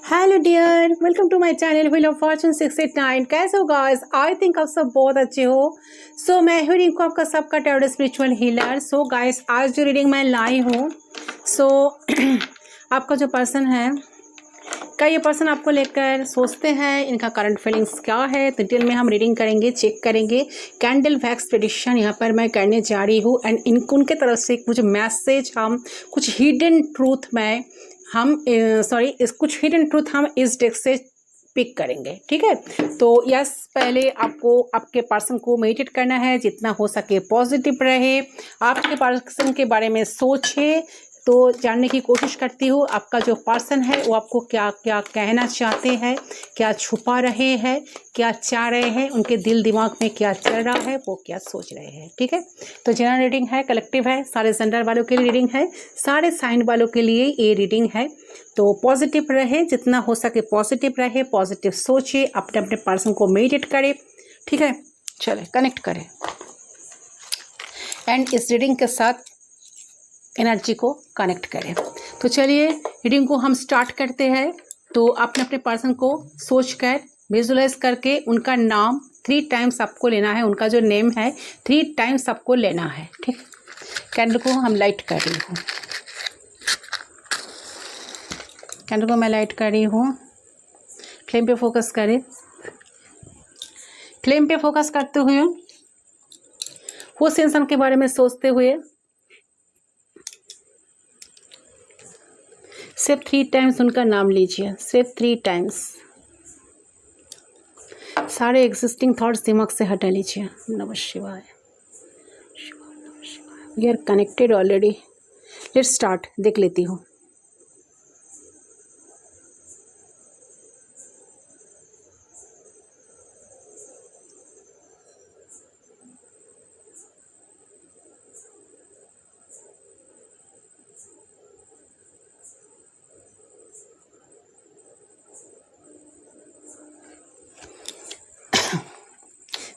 Hello dear, welcome to my channel Wheel of Fortune 689। कैसे हो guys? I think आप सब बहुत अच्छे हो। मैं हूँ रिंकू, आपका सबका टैरो स्पिरिचुअल हीलर। गाइस, आज जो रीडिंग मैं लाई हूँ, आपका जो पर्सन है, क्या ये पर्सन आपको लेकर सोचते हैं, इनका करंट फीलिंग्स क्या है, डिटेल में हम रीडिंग करेंगे, चेक करेंगे। कैंडल वैक्स प्रेडिक्शन यहाँ पर मैं करने जा रही हूँ एंड उनके तरफ से कुछ मैसेज, हम कुछ हिडन ट्रूथ में हम कुछ हिडन ट्रूथ हम इस डेक से पिक करेंगे। ठीक है, तो यस, पहले आपको आपके पर्सन को मेडिटेट करना है, जितना हो सके पॉजिटिव रहे, आपके पर्सन के बारे में सोचे। तो जानने की कोशिश करती हूँ आपका जो पर्सन है वो आपको क्या क्या कहना चाहते हैं, क्या छुपा रहे हैं, क्या चाह रहे हैं, उनके दिल दिमाग में क्या चल रहा है, वो क्या सोच रहे हैं। ठीक है, तो जनरल रीडिंग है, कलेक्टिव है, सारे जेंडर वालों के लिए रीडिंग है, सारे साइन वालों के लिए ये रीडिंग है। तो पॉजिटिव रहे, जितना हो सके पॉजिटिव रहे, पॉजिटिव सोचिए, अपने अपने पर्सन को मेडिटेट करें। ठीक है, चले कनेक्ट करें एंड इस रीडिंग के साथ एनर्जी को कनेक्ट करें। तो चलिए रीडिंग को हम स्टार्ट करते हैं। तो अपने अपने पर्सन को सोचकर, विजुलाइज करके उनका नाम 3 टाइम्स आपको लेना है, उनका जो नेम है 3 टाइम्स आपको लेना है। ठीक, कैंडल को हम लाइट कर रही हूँ, कैंडल को मैं लाइट कर रही हूँ। फ्लेम पे फोकस करें, फ्लेम पे फोकस करते हुए, उस इंसान के बारे में सोचते हुए सिर्फ 3 टाइम्स उनका नाम लीजिए, सिर्फ 3 टाइम्स। सारे एग्जिस्टिंग थॉट्स दिमाग से हटा लीजिए। नमः शिवाय, we are connected already. Let's start, देख लेती हूँ।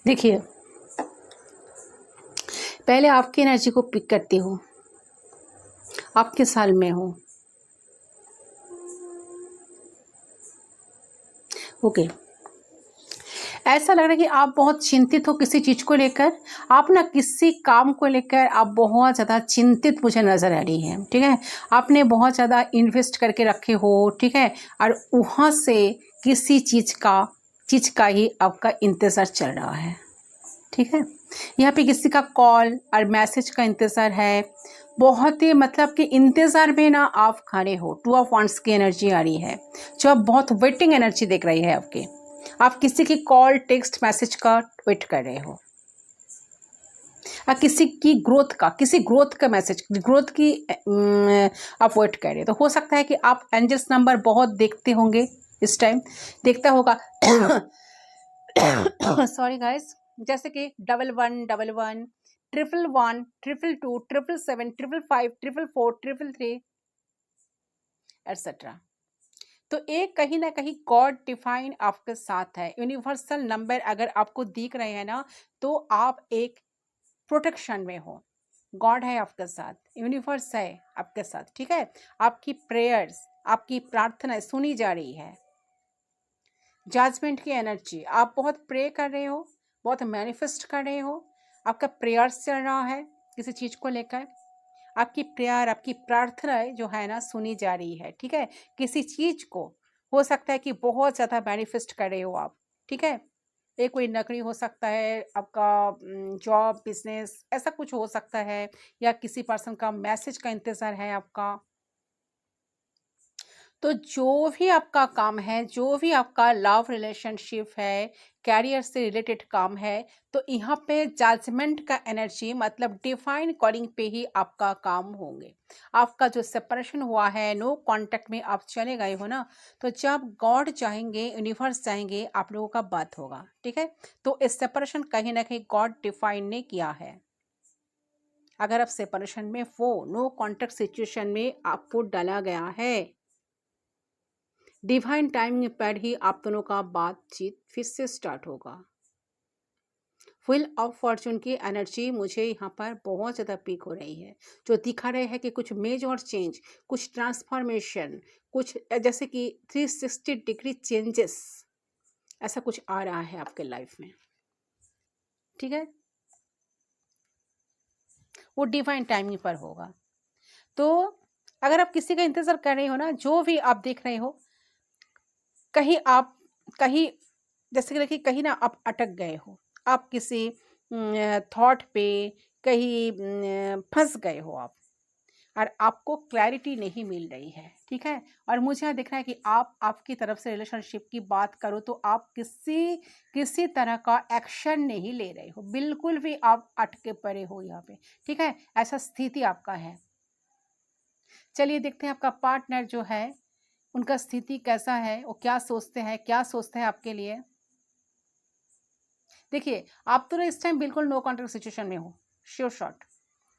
देखिए, पहले आपकी एनर्जी को पिक करती हूँ, आपके साल में हो। ओके, ऐसा लग रहा है कि आप बहुत चिंतित हो किसी चीज़ को लेकर। आप ना किसी काम को लेकर आप बहुत ज़्यादा चिंतित मुझे नज़र आ रही है। ठीक है, आपने बहुत ज़्यादा इन्वेस्ट करके रखे हो। ठीक है, और वहाँ से किसी चीज़ का ही आपका इंतज़ार चल रहा है। ठीक है, यहाँ पे किसी का कॉल और मैसेज का इंतज़ार है। बहुत ही मतलब कि इंतज़ार में ना आप खड़े हो। 2 ऑफ वांड्स की एनर्जी आ रही है, जो आप बहुत वेटिंग एनर्जी देख रही है आपके। आप किसी की कॉल, टेक्स्ट, मैसेज का वेट कर रहे हो, या किसी की किसी ग्रोथ का मैसेज, ग्रोथ की आप वेट कर रहे हो। तो हो सकता है कि आप एंजल्स नंबर बहुत देखते होंगे इस टाइम, देखता होगा सॉरी गाइस, जैसे कि 1111, 111, 222, 777, 555, 444, 333 एटसेट्रा। तो एक कहीं ना कहीं गॉड डिफाइन आपके साथ है। यूनिवर्सल नंबर अगर आपको दिख रहे हैं ना, तो आप एक प्रोटेक्शन में हो। गॉड है आपके साथ, यूनिवर्स है आपके साथ। ठीक है, आपकी प्रेयर्स, आपकी प्रार्थना सुनी जा रही है। जजमेंट की एनर्जी, आप बहुत प्रे कर रहे हो, बहुत मैनिफेस्ट कर रहे हो, आपका प्रेयर्स चल रहा है किसी चीज़ को लेकर। आपकी प्रेयर, आपकी प्रार्थना जो है ना सुनी जा रही है। ठीक है, किसी चीज़ को हो सकता है कि बहुत ज़्यादा मैनिफेस्ट कर रहे हो आप। ठीक है, ये कोई नौकरी हो सकता है, आपका जॉब, बिजनेस, ऐसा कुछ हो सकता है, या किसी पर्सन का मैसेज का इंतज़ार है आपका। तो जो भी आपका काम है, जो भी आपका लव रिलेशनशिप है, कैरियर से रिलेटेड काम है, तो यहाँ पे जजमेंट का एनर्जी मतलब डिवाइन कॉलिंग पे ही आपका काम होंगे। आपका जो सेपरेशन हुआ है, नो कांटेक्ट में आप चले गए हो ना, तो जब गॉड चाहेंगे, यूनिवर्स चाहेंगे, आप लोगों का बात होगा। ठीक है, तो इस सेपरेशन कहीं ना कहीं गॉड डिफाइन ने किया है। अगर आप सेपरेशन में वो नो कांटेक्ट सिचुएशन में आपको डाला गया है, डिवाइन टाइमिंग पर ही आप दोनों का बातचीत फिर से स्टार्ट होगा। व्हील ऑफ फॉर्चून की एनर्जी मुझे यहाँ पर बहुत ज़्यादा पीक हो रही है, जो दिखा रहे हैं कि कुछ मेजर चेंज, कुछ ट्रांसफॉर्मेशन, कुछ जैसे कि 360 डिग्री चेंजेस, ऐसा कुछ आ रहा है आपके लाइफ में। ठीक है, वो डिवाइन टाइमिंग पर होगा। तो अगर आप किसी का इंतज़ार कर रहे हो ना, जो भी आप देख रहे हो, कहीं जैसे कि देखिए कहीं ना आप अटक गए हो, आप किसी थॉट पे कहीं फंस गए हो आप, और आपको क्लैरिटी नहीं मिल रही है। ठीक है, और मुझे यहाँ दिख रहा है कि आप आपकी तरफ से रिलेशनशिप की बात करो तो आप किसी तरह का एक्शन नहीं ले रहे हो, बिल्कुल भी आप अटके पड़े हो यहाँ पे। ठीक है, ऐसा स्थिति आपका है। चलिए देखते हैं आपका पार्टनर जो है उनका स्थिति कैसा है, वो क्या सोचते हैं आपके लिए। देखिए आप तो ना इस टाइम बिल्कुल नो कॉन्ट्रैक्ट सिचुएशन में हो, sure shot.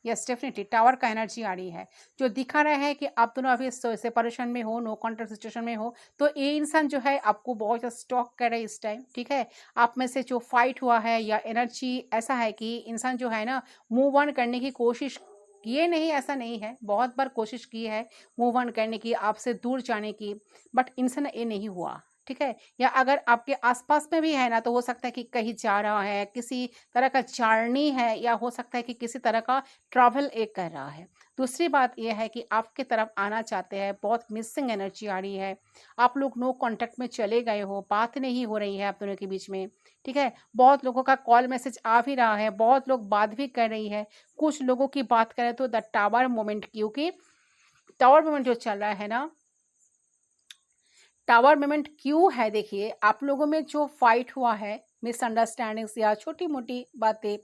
Yes definitely tower का एनर्जी आ रही है, जो दिखा रहा है कि आप दोनों अभी सेपरेशन में हो, नो कॉन्ट्रैक्ट सिचुएशन में हो। तो ये इंसान जो है आपको बहुत ज़्यादा स्टॉक कर रहा है इस टाइम। ठीक है, आप में से जो फाइट हुआ है या एनर्जी ऐसा है कि इंसान जो है ना मूव ऑन करने की कोशिश किए नहीं, ऐसा नहीं है, बहुत बार कोशिश की है मूव ऑन करने की, आपसे दूर जाने की, बट इंसान ये नहीं हुआ। ठीक है, या अगर आपके आसपास में भी है ना तो हो सकता है कि कहीं जा रहा है, किसी तरह का जर्नी है, या हो सकता है कि किसी तरह का ट्रैवल एक कर रहा है। दूसरी बात यह है कि आपके तरफ आना चाहते हैं, बहुत मिसिंग एनर्जी आ रही है, आप लोग नो कांटेक्ट में चले गए हो, बात नहीं हो रही है आप दोनों के बीच में। ठीक है, बहुत लोगों का कॉल मैसेज आ भी रहा है, बहुत लोग बात भी कर रही है। कुछ लोगों की बात करें तो द टावर मोमेंट, क्योंकि टावर मोमेंट जो चल रहा है ना, टावर मोमेंट क्यों है, देखिए आप लोगों में जो फाइट हुआ है, मिसअंडरस्टैंडिंग्स या छोटी मोटी बातें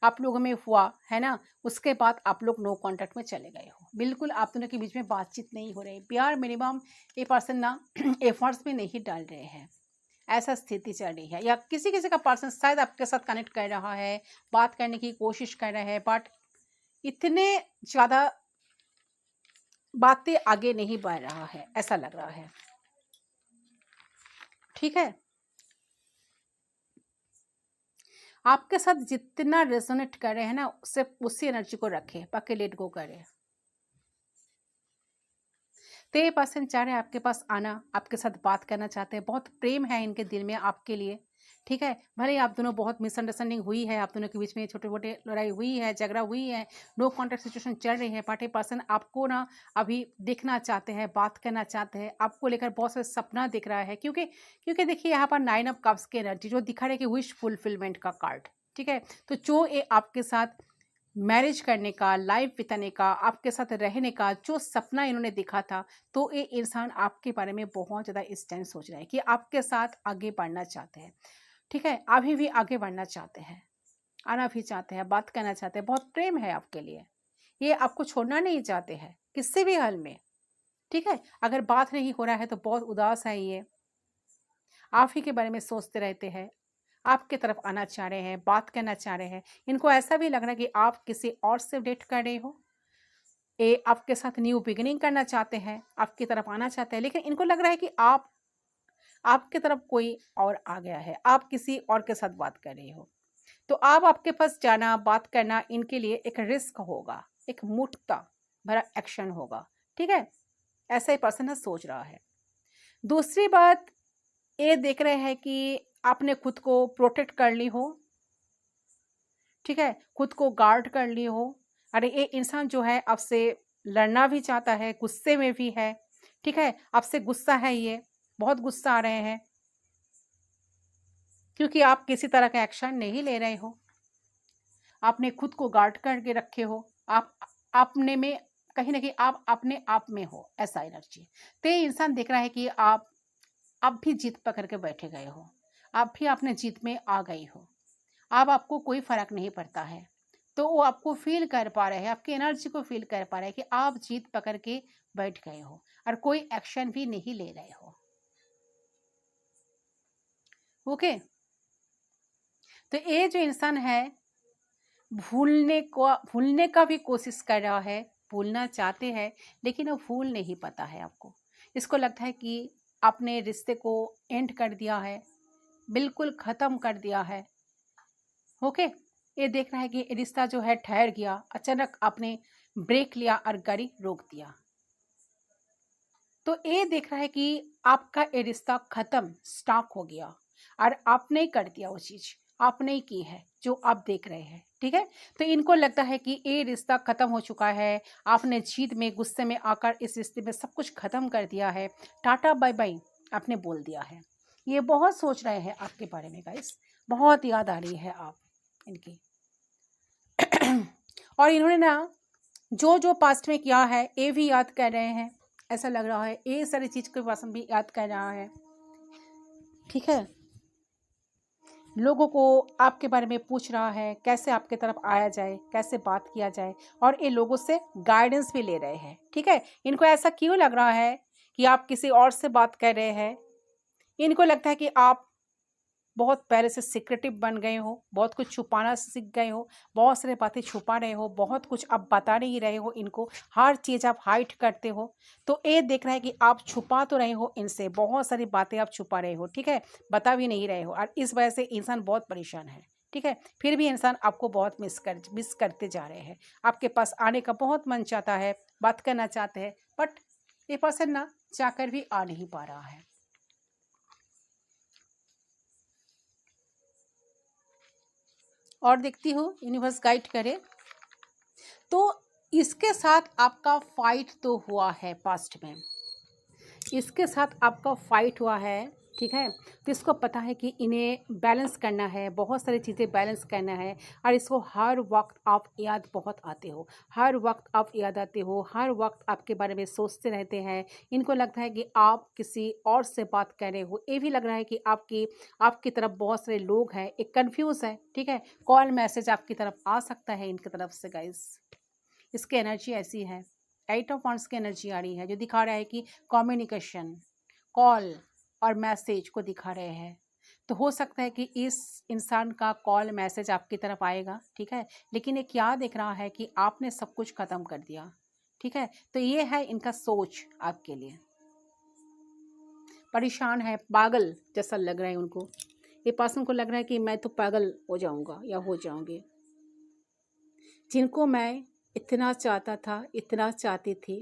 आप लोगों में हुआ है ना, उसके बाद आप लोग नो कांटेक्ट में चले गए हो, बिल्कुल आप दोनों के बीच में बातचीत नहीं हो रही, प्यार मिनिमम ये पर्सन ना एफर्ट्स में नहीं डाल रहे हैं, ऐसा स्थिति चल रही है। या किसी किसी का पर्सन शायद आपके साथ कनेक्ट कर रहा है, बात करने की कोशिश कर रहा है, बट इतने ज़्यादा बातें आगे नहीं बढ़ रहा है, ऐसा लग रहा है। ठीक है, आपके साथ जितना रेजोनेट कर रहे हैं ना, उससे उसी एनर्जी को रखें, बाकी लेट गो करें। तो ये पर्सन चाह रहे हैं आपके पास आना, आपके साथ बात करना चाहते हैं, बहुत प्रेम है इनके दिल में आपके लिए। ठीक है, भले ही आप दोनों बहुत मिसअंडरस्टैंडिंग हुई है, आप दोनों के बीच में छोटे मोटे लड़ाई हुई है, झगड़ा हुई है, नो कॉन्टैक्ट सिचुएशन चल रही है, बट ये पर्सन आपको ना अभी देखना चाहते हैं, बात करना चाहते हैं, आपको लेकर बहुत सारे सपना दिख रहा है, क्योंकि देखिए यहाँ पर 9 ऑफ कप्स की एनर्जी जो दिखा रहा है कि विश फुलफिलमेंट का कार्ड। ठीक है, तो जो ये आपके साथ मैरिज करने का, लाइफ बिताने का, आपके साथ रहने का जो सपना इन्होंने देखा था, तो ये इंसान आपके बारे में बहुत ज़्यादा इस टाइम सोच रहा है कि आपके साथ आगे बढ़ना चाहते हैं। ठीक है, अभी भी आगे बढ़ना चाहते हैं, आना भी चाहते हैं, बात करना चाहते हैं, बहुत प्रेम है आपके लिए, ये आपको छोड़ना नहीं चाहते हैं किसी भी हाल में। ठीक है, अगर बात नहीं हो रहा है तो बहुत उदास है ये, आप ही के बारे में सोचते रहते हैं, आपके तरफ आना चाह रहे हैं, बात करना चाह रहे हैं। इनको ऐसा भी लग रहा है कि आप किसी और से डेट कर रहे हो, ये आपके साथ न्यू बिगिनिंग करना चाहते हैं, आपकी तरफ आना चाहते हैं, लेकिन इनको लग रहा है कि आपके तरफ कोई और आ गया है, आप किसी और के साथ बात कर रहे हो। तो आपके पास जाना, बात करना इनके लिए एक रिस्क होगा, एक मूर्खता भरा एक्शन होगा। ठीक है, ऐसा ही पर्सन सोच रहा है। दूसरी बात, ये देख रहे हैं कि आपने खुद को प्रोटेक्ट कर ली हो। ठीक है, खुद को गार्ड कर ली हो। अरे ये इंसान जो है आपसे लड़ना भी चाहता है, गुस्से में भी है। ठीक है, आपसे गुस्सा है, ये बहुत गुस्सा आ रहे हैं, क्योंकि आप किसी तरह का एक्शन नहीं ले रहे हो, आपने खुद को गार्ड करके रखे हो, आप अपने में कहीं ना कहीं आप अपने आप में हो, ऐसा एनर्जी। तो ये इंसान देख रहा है कि आप भी जीत पकड़ के बैठे गए हो, आप भी अपने जीत में आ गई हो, अब आपको कोई फर्क नहीं पड़ता है। तो वो आपको फील कर पा रहे हैं, आपकी एनर्जी को फील कर पा रहे हैं कि आप जीत पकड़ के बैठ गए हो और कोई एक्शन भी नहीं ले रहे हो। ओके, तो ये जो इंसान है भूलने का भी कोशिश कर रहा है, भूलना चाहते हैं, लेकिन वो भूल नहीं पाता है आपको। इसको लगता है कि आपने रिश्ते को एंड कर दिया है, बिल्कुल ख़त्म कर दिया है। ओके, ये देख रहा है कि ये रिश्ता जो है ठहर गया, अचानक आपने ब्रेक लिया और गाड़ी रोक दिया। तो ये देख रहा है कि आपका ये रिश्ता खत्म, स्टॉप हो गया और आपने ही कर दिया वो चीज, आपने ही की है जो आप देख रहे हैं। ठीक है, तो इनको लगता है कि ये रिश्ता खत्म हो चुका है, आपने जीत में गुस्से में आकर इस रिश्ते में सब कुछ खत्म कर दिया है, टाटा बाय बाय आपने बोल दिया है। ये बहुत सोच रहे हैं आपके बारे में गाइस, बहुत याद आ रही है आप इनकी। और इन्होंने ना जो जो पास्ट में किया है ये भी याद कर रहे हैं, ऐसा लग रहा है ये सारी चीज के पास भी याद कर रहा है। ठीक है, लोगों को आपके बारे में पूछ रहा है, कैसे आपके तरफ आया जाए, कैसे बात किया जाए, और ये लोगों से गाइडेंस भी ले रहे हैं। ठीक है, इनको ऐसा क्यों लग रहा है कि आप किसी और से बात कर रहे हैं? इनको लगता है कि आप बहुत पहले से सिक्रेटिव बन गए हो, बहुत कुछ छुपाना सीख गए हो, बहुत सारी बातें छुपा रहे हो, बहुत कुछ आप बता नहीं रहे हो इनको, हर चीज़ आप हाइड करते हो। तो ये देख रहा है कि आप छुपा तो रहे हो इनसे, बहुत सारी बातें आप छुपा रहे हो। ठीक है, बता भी नहीं रहे हो, और इस वजह से इंसान बहुत परेशान है। ठीक है, फिर भी इंसान आपको बहुत मिस करते जा रहे हैं। आपके पास आने का बहुत मन चाहता है, बात करना चाहते हैं, बट ये पर्सन ना चाहकर भी आ नहीं पा रहा है। और देखती हूँ यूनिवर्स गाइड करे। तो इसके साथ आपका फाइट तो हुआ है पास्ट में, इसके साथ आपका फाइट हुआ है। ठीक है, तो इसको पता है कि इन्हें बैलेंस करना है, बहुत सारी चीज़ें बैलेंस करना है, और इसको हर वक्त आप याद बहुत आते हो, हर वक्त आप याद आते हो, हर वक्त आपके बारे में सोचते रहते हैं। इनको लगता है कि आप किसी और से बात कर रहे हो, ये भी लग रहा है कि आपकी तरफ बहुत सारे लोग हैं, एक कंफ्यूज है। ठीक है, कॉल मैसेज आपकी तरफ आ सकता है इनकी तरफ से गाइस, इसकी एनर्जी ऐसी है। 8 ऑफ वांड्स की एनर्जी आ रही है, जो दिखा रहा है कि कम्युनिकेशन, कॉल और मैसेज को दिखा रहे हैं। तो हो सकता है कि इस इंसान का कॉल मैसेज आपकी तरफ आएगा। ठीक है, लेकिन ये क्या देख रहा है कि आपने सब कुछ ख़त्म कर दिया। ठीक है, तो ये है इनका सोच आपके लिए, परेशान है, पागल जैसा लग रहा है उनको। ये पर्सन को लग रहा है कि मैं तो पागल हो जाऊंगा या हो जाऊंगी, जिनको मैं इतना चाहता था, इतना चाहती थी,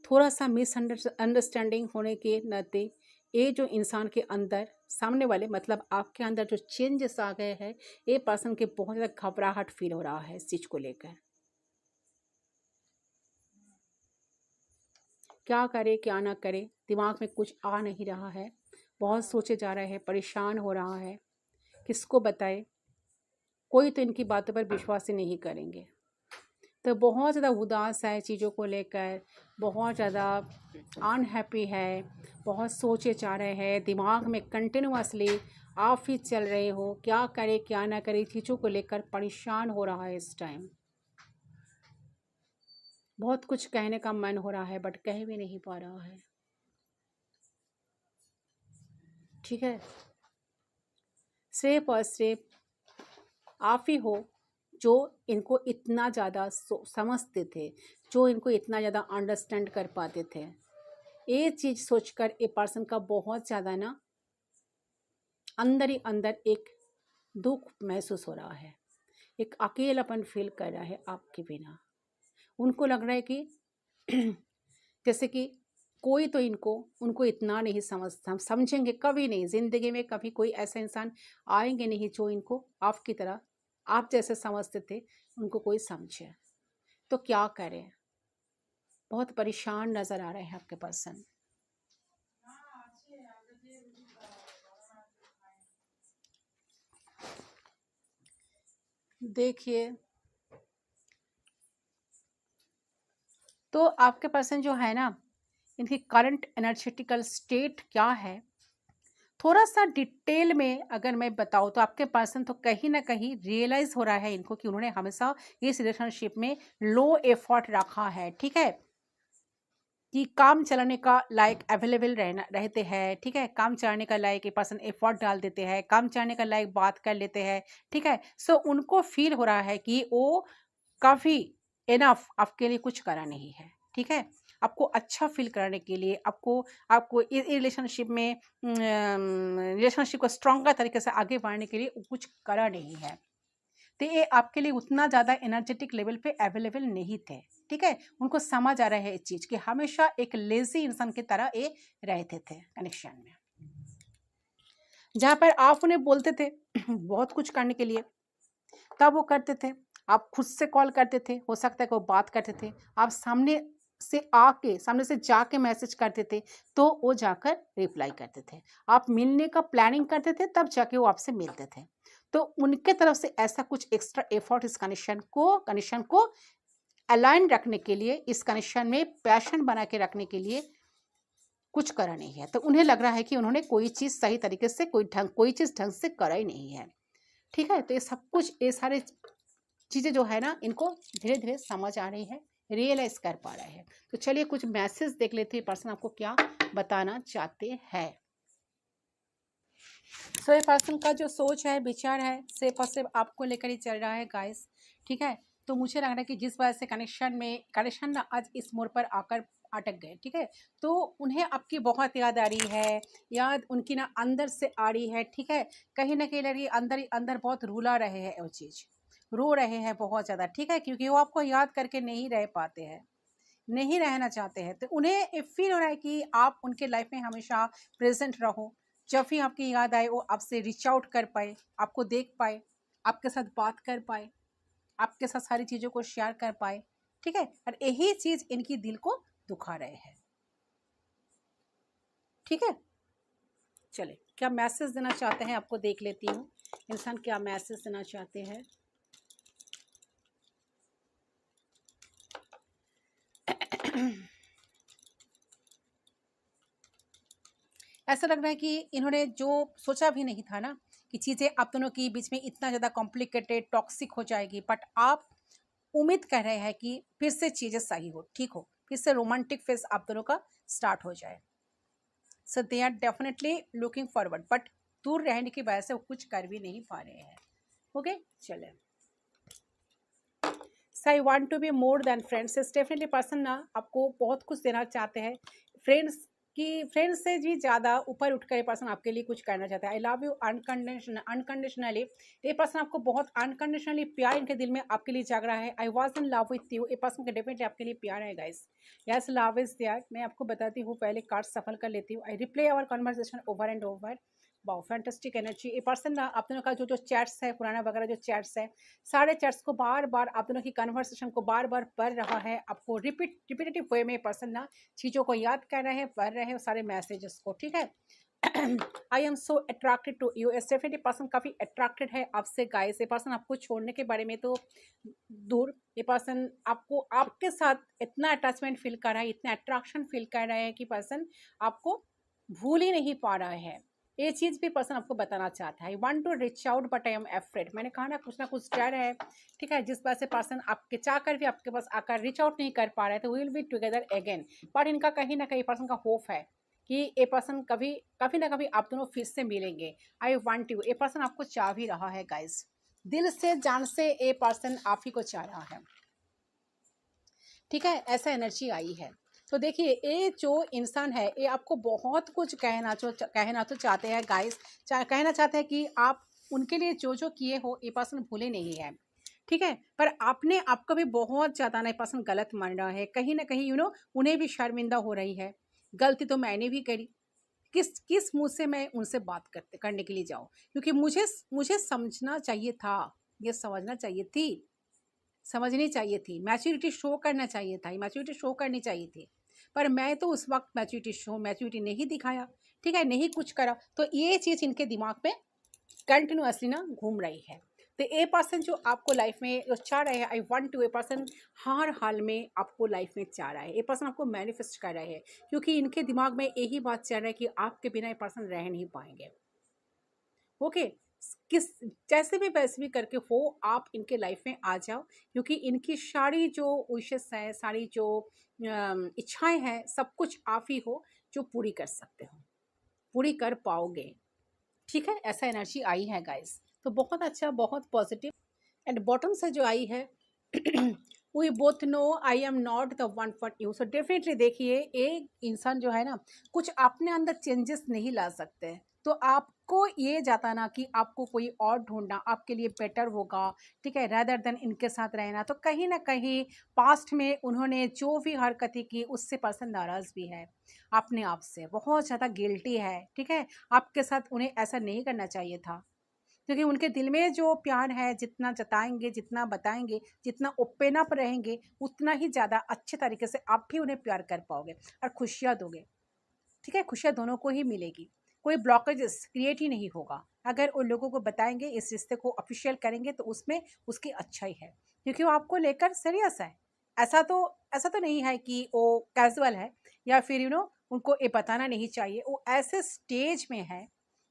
थोड़ा सा मिसअंडरस्टैंडिंग होने के नाते ये जो इंसान के अंदर, सामने वाले मतलब आपके अंदर जो चेंजेस आ गए हैं, ये पर्सन के बहुत ज़्यादा घबराहट फील हो रहा है इस चीज़ को लेकर। क्या करे क्या ना करे, दिमाग में कुछ आ नहीं रहा है, बहुत सोचे जा रहे हैं, परेशान हो रहा है, किसको बताए, कोई तो इनकी बातों पर विश्वास ही नहीं करेंगे। तो बहुत ज़्यादा उदास है चीज़ों को लेकर, बहुत ज़्यादा अनहैप्पी है, बहुत सोचे जा रहे हैं, दिमाग में कंटिन्यूअसली आप ही चल रहे हो, क्या करे क्या ना करे, चीज़ों को लेकर परेशान हो रहा है इस टाइम। बहुत कुछ कहने का मन हो रहा है बट कह भी नहीं पा रहा है। ठीक है, सिर्फ और सिर्फ आप ही हो जो इनको इतना ज़्यादा समझते थे, जो इनको इतना ज़्यादा अंडरस्टैंड कर पाते थे। ये चीज़ सोचकर ए पर्सन का बहुत ज़्यादा ना अंदर ही अंदर एक दुख महसूस हो रहा है, एक अकेलापन फील कर रहा है आपके बिना। उनको लग रहा है कि जैसे कि कोई तो उनको इतना नहीं समझेंगे कभी नहीं, ज़िंदगी में कभी कोई ऐसा इंसान आएंगे नहीं जो इनको आपकी तरह, आप जैसे समझते थे, उनको कोई समझे। तो क्या करें, बहुत परेशान नज़र आ रहे हैं आपके पर्सन। देखिए, तो आपके पर्सन जो है ना, इनकी करंट एनर्जेटिकल स्टेट क्या है, थोड़ा सा डिटेल में अगर मैं बताऊँ तो आपके पर्सन तो कहीं ना कहीं रियलाइज़ हो रहा है इनको कि उन्होंने हमेशा इस रिलेशनशिप में लो एफर्ट रखा है। ठीक है, कि काम चलाने का लायक अवेलेबल रहते हैं। ठीक है, काम चलाने का लायक ये पर्सन एफर्ट डाल देते हैं, काम चलाने का लायक बात कर लेते हैं। ठीक है, सो उनको फील हो रहा है कि वो काफ़ी इनफ आपके लिए कुछ करा नहीं है। ठीक है, आपको अच्छा फील कराने के लिए, आपको आपको इस रिलेशनशिप में रिलेशनशिप को स्ट्रॉन्गर तरीके से आगे बढ़ाने के लिए वो कुछ करा नहीं है। तो ये आपके लिए उतना ज़्यादा एनर्जेटिक लेवल पे अवेलेबल नहीं थे, ठीक है। उनको समझ आ रहा है इस चीज़ कि हमेशा एक लेजी इंसान की तरह ये रहते थे कनेक्शन में, जहाँ पर आप उन्हें बोलते थे बहुत कुछ करने के लिए, तब वो करते थे। आप खुद से कॉल करते थे, हो सकता है कि वो बात करते थे, आप सामने से जाके मैसेज करते थे, तो वो जाकर रिप्लाई करते थे। आप मिलने का प्लानिंग करते थे, तब जाके वो आपसे मिलते थे। तो उनके तरफ से ऐसा कुछ एक्स्ट्रा एफर्ट इस कनेक्शन को अलाइन रखने के लिए, इस कनेक्शन में पैशन बना के रखने के लिए कुछ करा नहीं है। तो उन्हें लग रहा है कि उन्होंने कोई चीज़ सही तरीके से, कोई चीज़ ढंग से करा ही नहीं है, ठीक है। तो ये सब कुछ, ये सारे चीज़ें जो है ना, इनको धीरे धीरे समझ आ रही है, रियलाइज कर पा रहे हैं। तो चलिए कुछ मैसेज देख लेते हैं, पर्सन आपको क्या बताना चाहते हैं। सो ये पर्सन का जो सोच है, विचार है, सिर्फ और सिर्फ आपको लेकर ही चल रहा है गाइस, ठीक है। तो मुझे लग रहा है कि जिस वजह से कनेक्शन ना आज इस मोड़ पर आकर अटक गए, ठीक है। तो उन्हें आपकी बहुत याद आ रही है, याद उनकी ना अंदर से आ रही है, ठीक है। कहीं ना कहीं लगी अंदर ही अंदर बहुत रुला रहे हैं, वो चीज़ रो रहे हैं बहुत ज़्यादा, ठीक है, क्योंकि वो आपको याद करके नहीं रह पाते हैं, नहीं रहना चाहते हैं। तो उन्हें फील हो रहा है कि आप उनके लाइफ में हमेशा प्रेजेंट रहो, जब भी आपकी याद आए वो आपसे रीच आउट कर पाए, आपको देख पाए, आपके साथ बात कर पाए, आपके साथ सारी चीज़ों को शेयर कर पाए, ठीक है। और यही चीज़ इनकी दिल को दुखा रहे हैं, ठीक है। चले क्या मैसेज देना चाहते हैं आपको देख लेती हूँ, इंसान क्या मैसेज देना चाहते हैं। ऐसा लग रहा है कि इन्होंने जो सोचा भी नहीं था ना कि चीज़ें आप दोनों के बीच में इतना ज़्यादा कॉम्प्लिकेटेड टॉक्सिक हो जाएगी, बट आप उम्मीद कर रहे हैं कि फिर से चीज़ें सही हो, ठीक हो, फिर से रोमांटिक फेज आप दोनों का स्टार्ट हो जाए। So they are definitely looking forward, but दूर रहने की वजह से वो कुछ कर भी नहीं पा रहे हैं। ओके चले, so I want to be more than friends. Definitely person ना आपको बहुत कुछ देना चाहते हैं, फ्रेंड्स से भी ज़्यादा ऊपर उठकर ये पर्सन आपके लिए कुछ करना चाहता है। आई लव यू अनकंडीशनली, ये पर्सन आपको बहुत अनकंडीशनली प्यार इनके दिल में आपके लिए जाग रहा है। I was in love with you, ये पर्सन का डेफिनेटली आपके लिए प्यार है guys. Yes love is there. मैं आपको बताती हूँ, पहले कार्ड सफल कर लेती हूँ। I replay our conversation over and over. Wow fantastic energy. ये पर्सन ना आप दोनों का जो चैट्स है, पुराना वगैरह जो चैट्स है, सारे चैट्स को बार बार आप दोनों की कन्वर्सेशन को बार बार पढ़ रहा है, आपको रिपीटेटिव वे में पर्सन ना चीज़ों को याद कर रहे हैं, पढ़ रहे हैं सारे मैसेजेस को, ठीक है। I am so attracted to you. Definitely person काफ़ी अट्रैक्टेड है आपसे गाइस। ये पर्सन आपको छोड़ने के बारे में तो दूर, ये पर्सन आपको आपके साथ इतना अटैचमेंट फील कर रहा है, इतना अट्रैक्शन फील कर रहा है कि पर्सन आपको भूल ही नहीं पा रहा है। ये चीज़ भी पर्सन आपको बताना चाहता है। I want to reach out but I am afraid. मैंने कहा ना कुछ डर है, ठीक है, जिस वजह से पर्सन आपके चाह कर भी आपके पास आकर रिच आउट नहीं कर पा रहे, तो विल बी टुगेदर अगेन। पर इनका कहीं ना कहीं पर्सन का होप है कि ये पर्सन कभी ना कभी आप दोनों फिर से मिलेंगे। आई वांट यू, ये पर्सन आपको चाह भी रहा है गाइस, दिल से जान से ये पर्सन आप ही को चाह रहा है, ठीक है। ऐसा एनर्जी आई है। तो देखिए ये जो इंसान है, ये आपको बहुत कुछ कहना तो चाहते हैं गाइस, कहना चाहते हैं कि आप उनके लिए जो जो किए हो ये पर्सन भूले नहीं है, ठीक है। पर आपने आपका भी बहुत ज़्यादा ना पर्सन गलत मान रहा है, कहीं ना कहीं उन्हें भी शर्मिंदा हो रही है। गलती तो मैंने भी करी, किस मुंह से मैं उनसे बात करने के लिए जाऊँ, क्योंकि मुझे समझना चाहिए था, ये समझना चाहिए थी, समझनी चाहिए थी, मैच्योरिटी शो करना चाहिए था, मैच्योरिटी शो करनी चाहिए थी। पर मैं तो उस वक्त मैच्योरिटी नहीं दिखाया, ठीक है, नहीं कुछ करा। तो ये चीज़ इनके दिमाग में कंटिन्यूअसली ना घूम रही है। तो ए पर्सन जो आपको लाइफ में जो चाह रहे हैं, I want to, a person हर हाल में आपको लाइफ में चाह रहा है, ए पर्सन आपको मैनिफेस्ट कर रहे हैं, क्योंकि इनके दिमाग में यही बात चल रहा है कि आपके बिना ए पर्सन रह नहीं पाएंगे। ओके, किस जैसे भी वैसे भी करके हो आप इनके लाइफ में आ जाओ, क्योंकि इनकी सारी जो विशेस है, सारी जो इच्छाएं हैं, सब कुछ आप ही हो जो पूरी कर सकते हो, पूरी कर पाओगे, ठीक है। ऐसा एनर्जी आई है गाइस। तो बहुत अच्छा, बहुत पॉजिटिव। एंड बॉटम से जो आई है we both know I am not the one for you. So definitely देखिए एक इंसान जो है ना, कुछ अपने अंदर चेंजेस नहीं ला सकते, तो आपको ये जताना कि आपको कोई और ढूंढना आपके लिए बेटर होगा, ठीक है, रैदर देन इनके साथ रहना। तो कहीं ना कहीं पास्ट में उन्होंने जो भी हरकतें की उससे पर्सन नाराज़ भी है, अपने आप से बहुत ज़्यादा गिल्टी है, ठीक है। आपके साथ उन्हें ऐसा नहीं करना चाहिए था, क्योंकि उनके दिल में जो प्यार है, जितना जताएंगे, जितना बताएंगे, जितना ओपन अप रहेंगे, उतना ही ज़्यादा अच्छे तरीके से आप भी उन्हें प्यार कर पाओगे और खुशियाँ दोगे, ठीक है। खुशियाँ दोनों को ही मिलेगी, कोई ब्लॉकेजेस क्रिएट ही नहीं होगा। अगर उन लोगों को बताएंगे, इस रिश्ते को ऑफिशियल करेंगे, तो उसमें उसकी अच्छाई है, क्योंकि वो आपको लेकर सीरियस है। ऐसा तो ऐसा तो नहीं है कि वो कैजुअल है, या फिर उनको ये बताना नहीं चाहिए। वो ऐसे स्टेज में है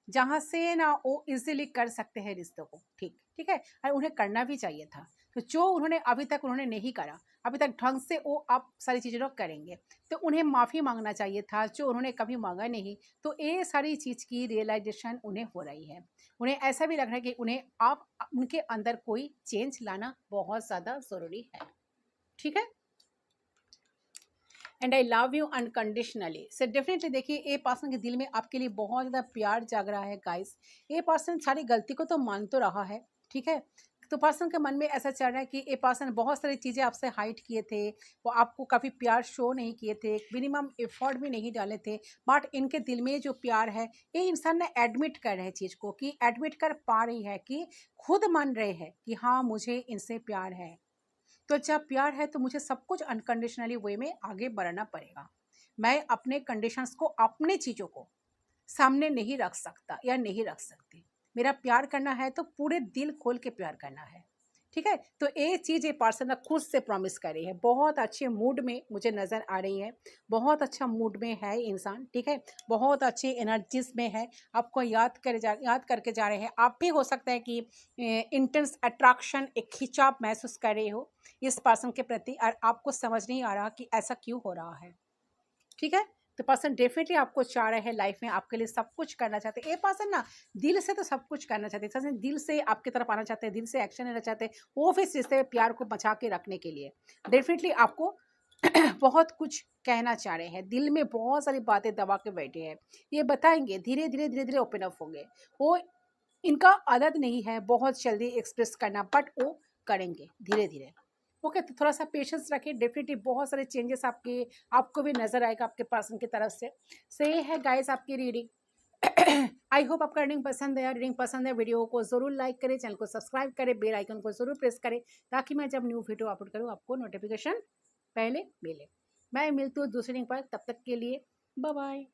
जहाँ से ना वो इजीली कर सकते हैं रिश्तों को, ठीक ठीक है, और उन्हें करना भी चाहिए था। तो जो उन्होंने अभी तक उन्होंने नहीं करा, अभी तक ढंग से वो आप सारी चीज़ें लोग करेंगे, तो उन्हें माफ़ी मांगना चाहिए था, जो उन्होंने कभी मांगा नहीं। तो ये सारी चीज़ की रियलाइजेशन उन्हें हो रही है। उन्हें ऐसा भी लग रहा है कि उन्हें आप उनके अंदर कोई चेंज लाना बहुत ज़्यादा ज़रूरी है, ठीक है। And I love you unconditionally. So definitely देखिए, ए पर्सन के दिल में आपके लिए बहुत ज़्यादा प्यार जाग रहा है गाइस। ए पर्सन सारी गलती को तो मान तो रहा है, ठीक है। तो पर्सन के मन में ऐसा चल रहा है कि ए पर्सन बहुत सारी चीज़ें आपसे हाइड किए थे, वो आपको काफ़ी प्यार शो नहीं किए थे, मिनिमम एफर्ट भी नहीं डाले थे, बट इनके दिल में जो प्यार है, ये इंसान ने एडमिट कर रहे हैं चीज़ को, कि एडमिट कर पा रही है, कि खुद मान रहे हैं कि हाँ मुझे इनसे प्यार है। तो जब प्यार है तो मुझे सब कुछ अनकंडीशनली वे में आगे बढ़ना पड़ेगा। मैं अपने कंडीशंस को, अपनी चीज़ों को सामने नहीं रख सकता या नहीं रख सकती। मेरा प्यार करना है तो पूरे दिल खोल के प्यार करना है, ठीक है। तो ये चीज़ ये पर्सन खुद से प्रॉमिस कर रही है, बहुत अच्छे मूड में मुझे नज़र आ रही है, बहुत अच्छा मूड में है इंसान, ठीक है, बहुत अच्छे एनर्जीज में है, आपको याद करके जा रहे हैं। आप भी हो सकता है कि इंटेंस अट्रैक्शन, एक खिंचाव महसूस कर रहे हो इस पर्सन के प्रति, और आपको समझ नहीं आ रहा कि ऐसा क्यों हो रहा है, ठीक है। तो पर्सन डेफिनेटली आपको चाह रहे हैं, लाइफ में आपके लिए सब कुछ करना चाहते हैं। ये पर्सन ना दिल से तो सब कुछ करना चाहते हैं, दिल से आपकी तरफ आना चाहते हैं, दिल से एक्शन लेना चाहते हैं, वो फिर रिश्ते में प्यार को बचा के रखने के लिए डेफिनेटली आपको बहुत कुछ कहना चाह रहे हैं। दिल में बहुत सारी बातें दबा के बैठे हैं, ये बताएंगे, धीरे धीरे धीरे धीरे ओपन अप होंगे। वो इनका आदत नहीं है बहुत जल्दी एक्सप्रेस करना, बट वो करेंगे धीरे धीरे। ओके, तो थोड़ा सा पेशेंस रखिए, डेफिनेटली बहुत सारे चेंजेस आपको भी नजर आएगा आपके पर्सन की तरफ से। सही है गाइस आपकी रीडिंग। आई होप आपका रीडिंग पसंद है। रीडिंग पसंद है, वीडियो को जरूर लाइक करें, चैनल को सब्सक्राइब करें, बेल आइकन को जरूर प्रेस करें, ताकि मैं जब न्यू वीडियो अपलोड करूँ आपको नोटिफिकेशन पहले मिले। मैं मिलती हूँ दूसरी लिंक पर, तब तक के लिए बाय बाय।